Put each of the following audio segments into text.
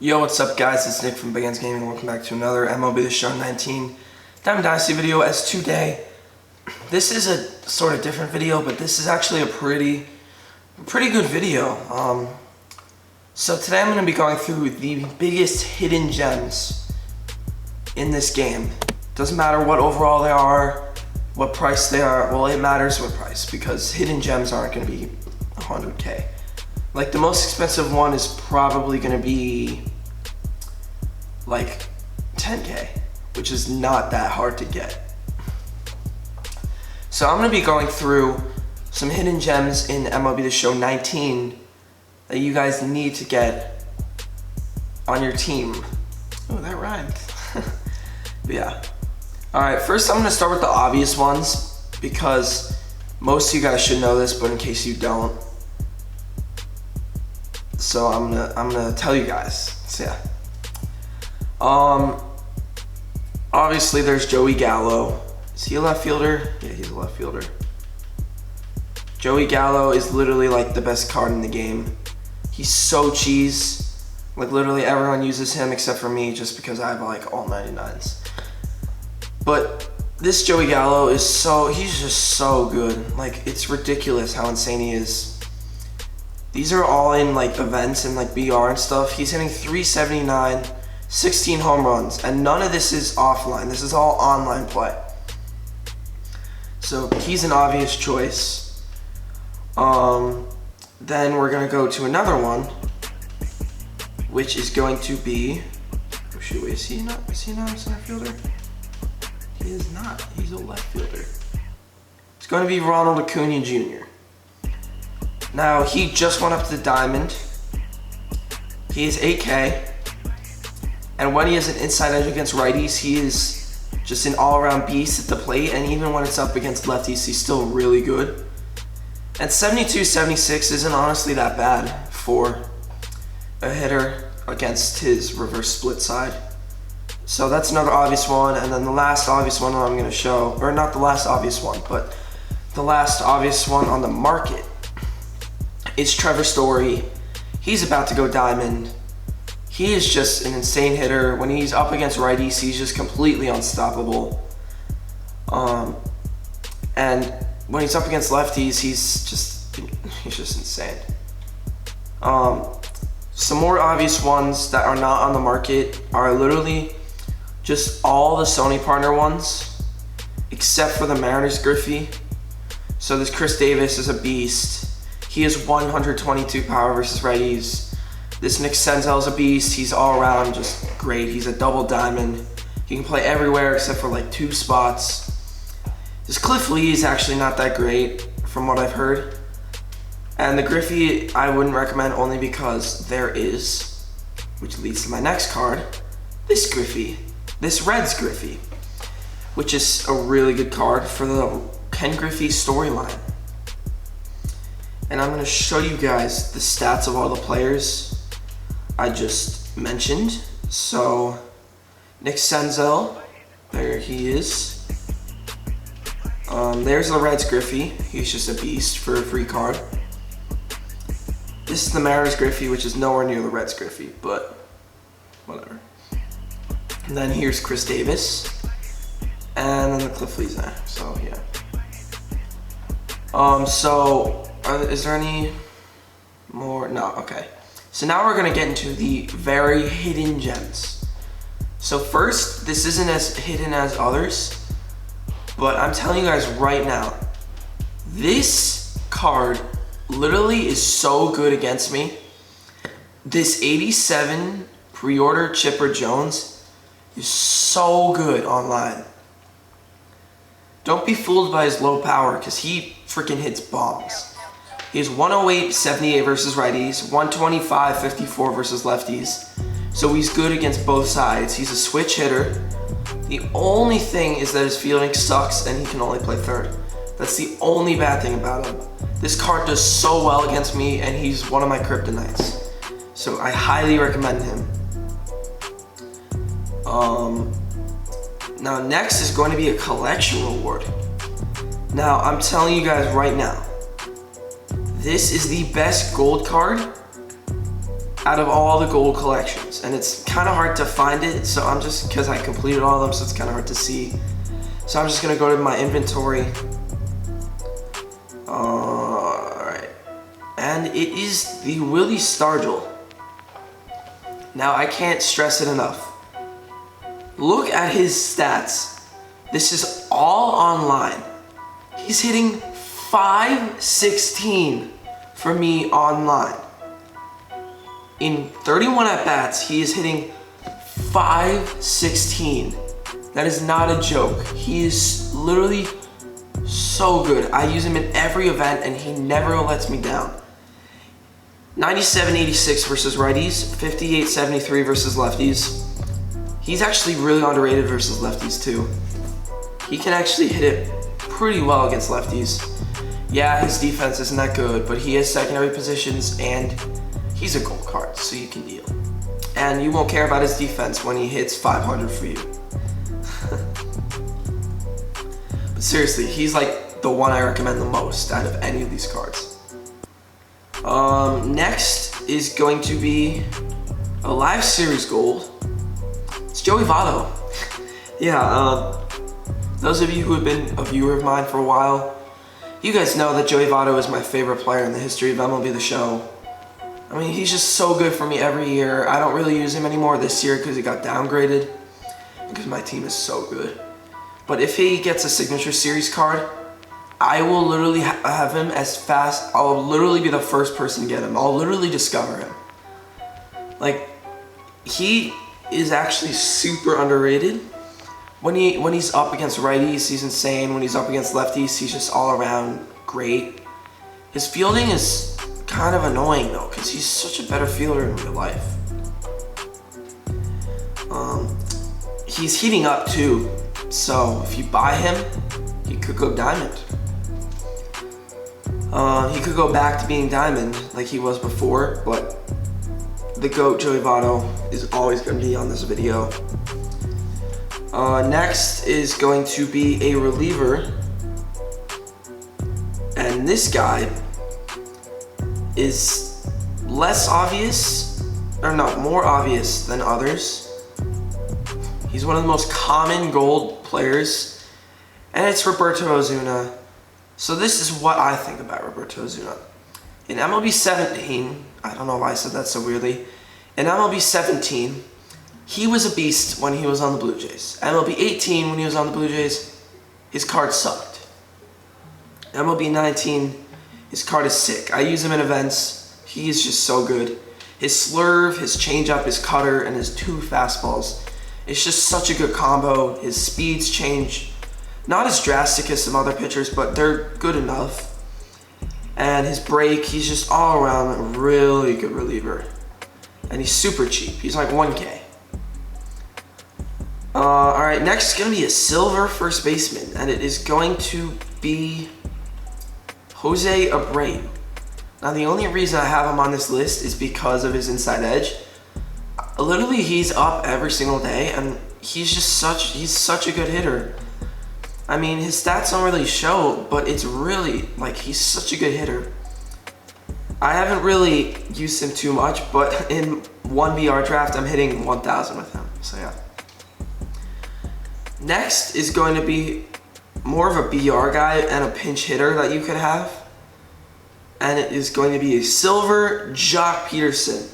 Yo, what's up guys? It's Nick from Big Ends Gaming. Welcome back to another MLB The Show 19 Diamond Dynasty video. As today, this is a sort of different video, but this is actually a pretty good video. So today I'm going to be going through the biggest hidden gems in this game. Doesn't matter what overall they are, what price they are. Well, it matters what price, because hidden gems aren't going to be 100K. Like the most expensive one is probably going to be like 10K, which is not that hard to get. So I'm going to be going through some hidden gems in MLB The Show 19 that you guys need to get on your team. Oh, that rhymed. But yeah. Alright, first I'm going to start with the obvious ones, because most of you guys should know this, but in case you don't. So I'm gonna tell you guys. So yeah. Obviously there's Joey Gallo. Is he a left fielder? Yeah, he's a left fielder. Joey Gallo is literally like the best card in the game. He's so cheese. Like literally everyone uses him except for me, just because I have like all 99s. But this Joey Gallo is he's just so good. Like it's ridiculous how insane he is. These are all in like events and like BR and stuff. He's hitting 379, 16 home runs, and none of this is offline. This is all online play. So he's an obvious choice. Then we're gonna go to another one, which is going to be, oh shoot, is he not a center fielder? He is not, he's a left fielder. It's gonna be Ronald Acuna Jr. Now, he just went up to the diamond. He is 8K. And when he has an inside edge against righties, he is just an all-around beast at the plate. And even when it's up against lefties, he's still really good. And 72, 76 isn't honestly that bad for a hitter against his reverse split side. So that's another obvious one. And then the last obvious one I'm going to show, or not the last obvious one, but the last obvious one on the market, it's Trevor Story. He's about to go diamond. He is just an insane hitter. When he's up against righties, he's just completely unstoppable. And when he's up against lefties, he's just insane. Some more obvious ones that are not on the market are literally just all the Sony partner ones, except for the Mariners Griffey. So this Chris Davis is a beast. He has 122 power versus righties. This Nick Senzel is a beast. He's all around just great. He's a double diamond. He can play everywhere except for like 2 spots. This Cliff Lee is actually not that great from what I've heard. And the Griffey I wouldn't recommend, only because there is, which leads to my next card, this Griffey. This Reds Griffey, which is a really good card for the Ken Griffey storyline. And I'm going to show you guys the stats of all the players I just mentioned. So, Nick Senzel, there he is. There's the Reds Griffey. He's just a beast for a free card. This is the Mariners Griffey, which is nowhere near the Reds Griffey, but whatever. And then here's Chris Davis. And then the Cliff Lee's there, so yeah. Is there any more? No, okay. So now we're gonna get into the very hidden gems. So first, this isn't as hidden as others, but I'm telling you guys right now, this card literally is so good against me. This 87 pre-order Chipper Jones is so good online. Don't be fooled by his low power, because he freaking hits bombs. He has 108, 78 versus righties, 125, 54 versus lefties. So he's good against both sides. He's a switch hitter. The only thing is that his fielding sucks and he can only play third. That's the only bad thing about him. This card does so well against me, and he's one of my kryptonites. So I highly recommend him. Now next is going to be a collection reward. Now I'm telling you guys right now, this is the best gold card out of all the gold collections, and it's kind of hard to find it, so I'm just, because I completed all of them, so it's kind of hard to see. So I'm just gonna go to my inventory. Alright, and it is the Willie Stargell. Now I can't stress it enough. Look at his stats. This is all online. He's hitting 516 for me online. In 31 at-bats, he is hitting 516. That is not a joke. He is literally so good. I use him in every event and he never lets me down. 97-86 versus righties, 58-73 versus lefties. He's actually really underrated versus lefties too. He can actually hit it pretty well against lefties. Yeah, his defense isn't that good, but he has secondary positions and he's a gold card, so you can deal. And you won't care about his defense when he hits 500 for you. But seriously, he's like the one I recommend the most out of any of these cards. Next is going to be a live series gold. It's Joey Votto. Yeah, those of you who have been a viewer of mine for a while, you guys know that Joey Votto is my favorite player in the history of MLB The Show. I mean, he's just so good for me every year. I don't really use him anymore this year because he got downgraded, because my team is so good. But if he gets a signature series card, I will literally have him as fast. I'll literally be the first person to get him. I'll literally discover him. Like, he is actually super underrated. When he's up against righties, he's insane. When he's up against lefties, he's just all around great. His fielding is kind of annoying though, because he's such a better fielder in real life. He's heating up too, so if you buy him, he could go diamond. He could go back to being diamond like he was before, but the GOAT Joey Votto is always going to be on this video. Next is going to be a reliever, and this guy is less obvious, or no, more obvious than others. He's one of the most common gold players, and it's Roberto Osuna. So this is what I think about Roberto Osuna. In MLB 17, I don't know why I said that so weirdly, in MLB 17, he was a beast when he was on the Blue Jays. MLB 18, when he was on the Blue Jays, his card sucked. MLB 19, his card is sick. I use him in events. He is just so good. His slurve, his changeup, his cutter, and his two fastballs. It's just such a good combo. His speeds change. Not as drastic as some other pitchers, but they're good enough. And his break, he's just all around a really good reliever. And he's super cheap. He's like 1K. Alright, next is going to be a silver first baseman. And it is going to be Hosea Brain. Now the only reason I have him on this list is because of his inside edge. Literally, he's up every single day, and he's such a good hitter. I mean, his stats don't really show, but it's really, like, he's such a good hitter. I haven't really used him too much, but in one BR draft, I'm hitting 1,000 with him, so yeah. Next is going to be more of a BR guy and a pinch hitter that you could have. And it is going to be a silver Jock Pearson.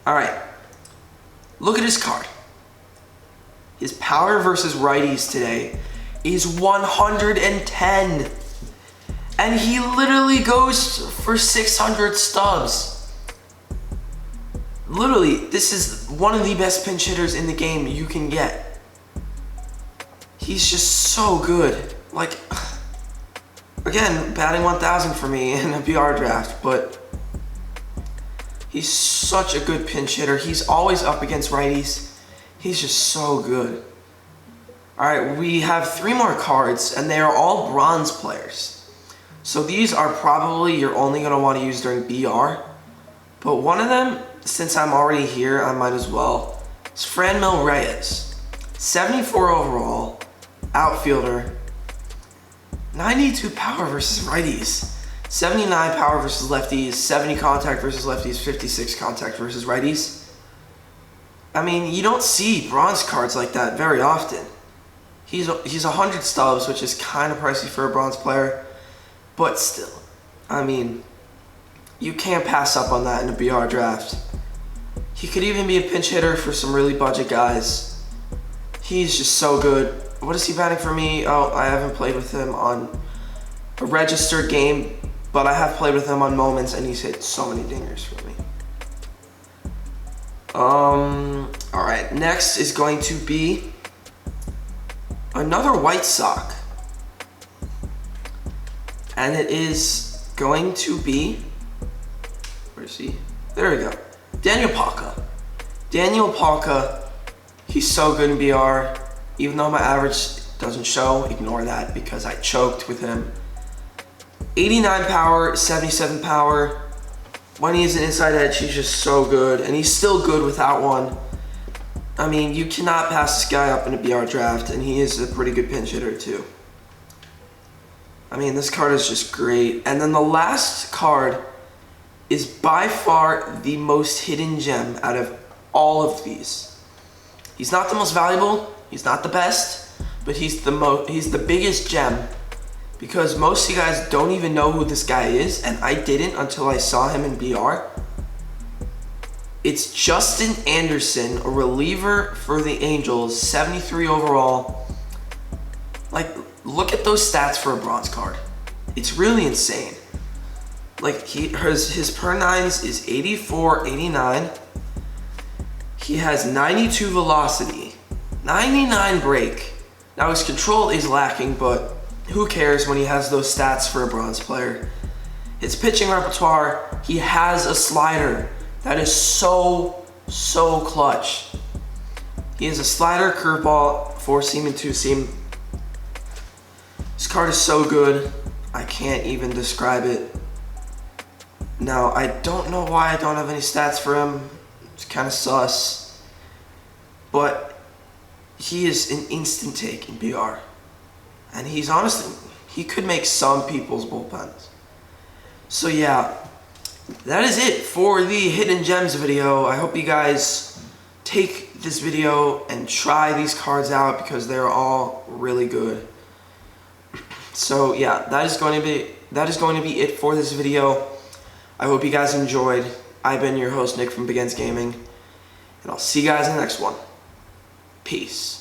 Alright, look at his card. His power versus righties today is 110. And he literally goes for 600 stubs. Literally, this is one of the best pinch hitters in the game you can get. He's just so good. Like, again, batting 1,000 for me in a BR draft, but he's such a good pinch hitter. He's always up against righties. He's just so good. Alright, we have 3 more cards, and they are all bronze players. So these are probably you're only going to want to use during BR. But one of them, since I'm already here, I might as well. It's Mel Reyes. 74 overall, outfielder. 92 power versus righties. 79 power versus lefties, 70 contact versus lefties, 56 contact versus righties. I mean, you don't see bronze cards like that very often. He's 100 stubs, which is kind of pricey for a bronze player, but still, I mean, you can't pass up on that in a BR draft. He could even be a pinch hitter for some really budget guys. He's just so good. What is he batting for me? Oh, I haven't played with him on a registered game, but I have played with him on moments, and he's hit so many dingers for me. Alright, next is going to be another White Sox. And it is going to be, where is he? There we go. Daniel Palka. Daniel Palka, he's so good in BR. Even though my average doesn't show, ignore that because I choked with him. 89 power, 77 power. When he has an inside edge, he's just so good. And he's still good without one. I mean, you cannot pass this guy up in a BR draft, and he is a pretty good pinch hitter too. I mean, this card is just great. And then the last card is by far the most hidden gem out of all of these. He's not the most valuable, he's not the best, but he's the biggest gem because most of you guys don't even know who this guy is, and I didn't until I saw him in BR. It's Justin Anderson, a reliever for the Angels, 73 overall. Like, look at those stats for a bronze card. It's really insane. Like, his per nines is 84, 89. He has 92 velocity, 99 break. Now his control is lacking, but who cares when he has those stats for a bronze player? His pitching repertoire, he has a slider that is so clutch. He has a slider, curveball, 4-seam and 2-seam. This card is so good, I can't even describe it. Now, I don't know why I don't have any stats for him. It's kind of sus. But he is an instant take in BR. And he's honestly, he could make some people's bullpens. So yeah, that is it for the Hidden Gems video. I hope you guys take this video and try these cards out because they're all really good. So yeah, that is going to be it for this video. I hope you guys enjoyed. I've been your host, Nick from Begins Gaming, and I'll see you guys in the next one. Peace.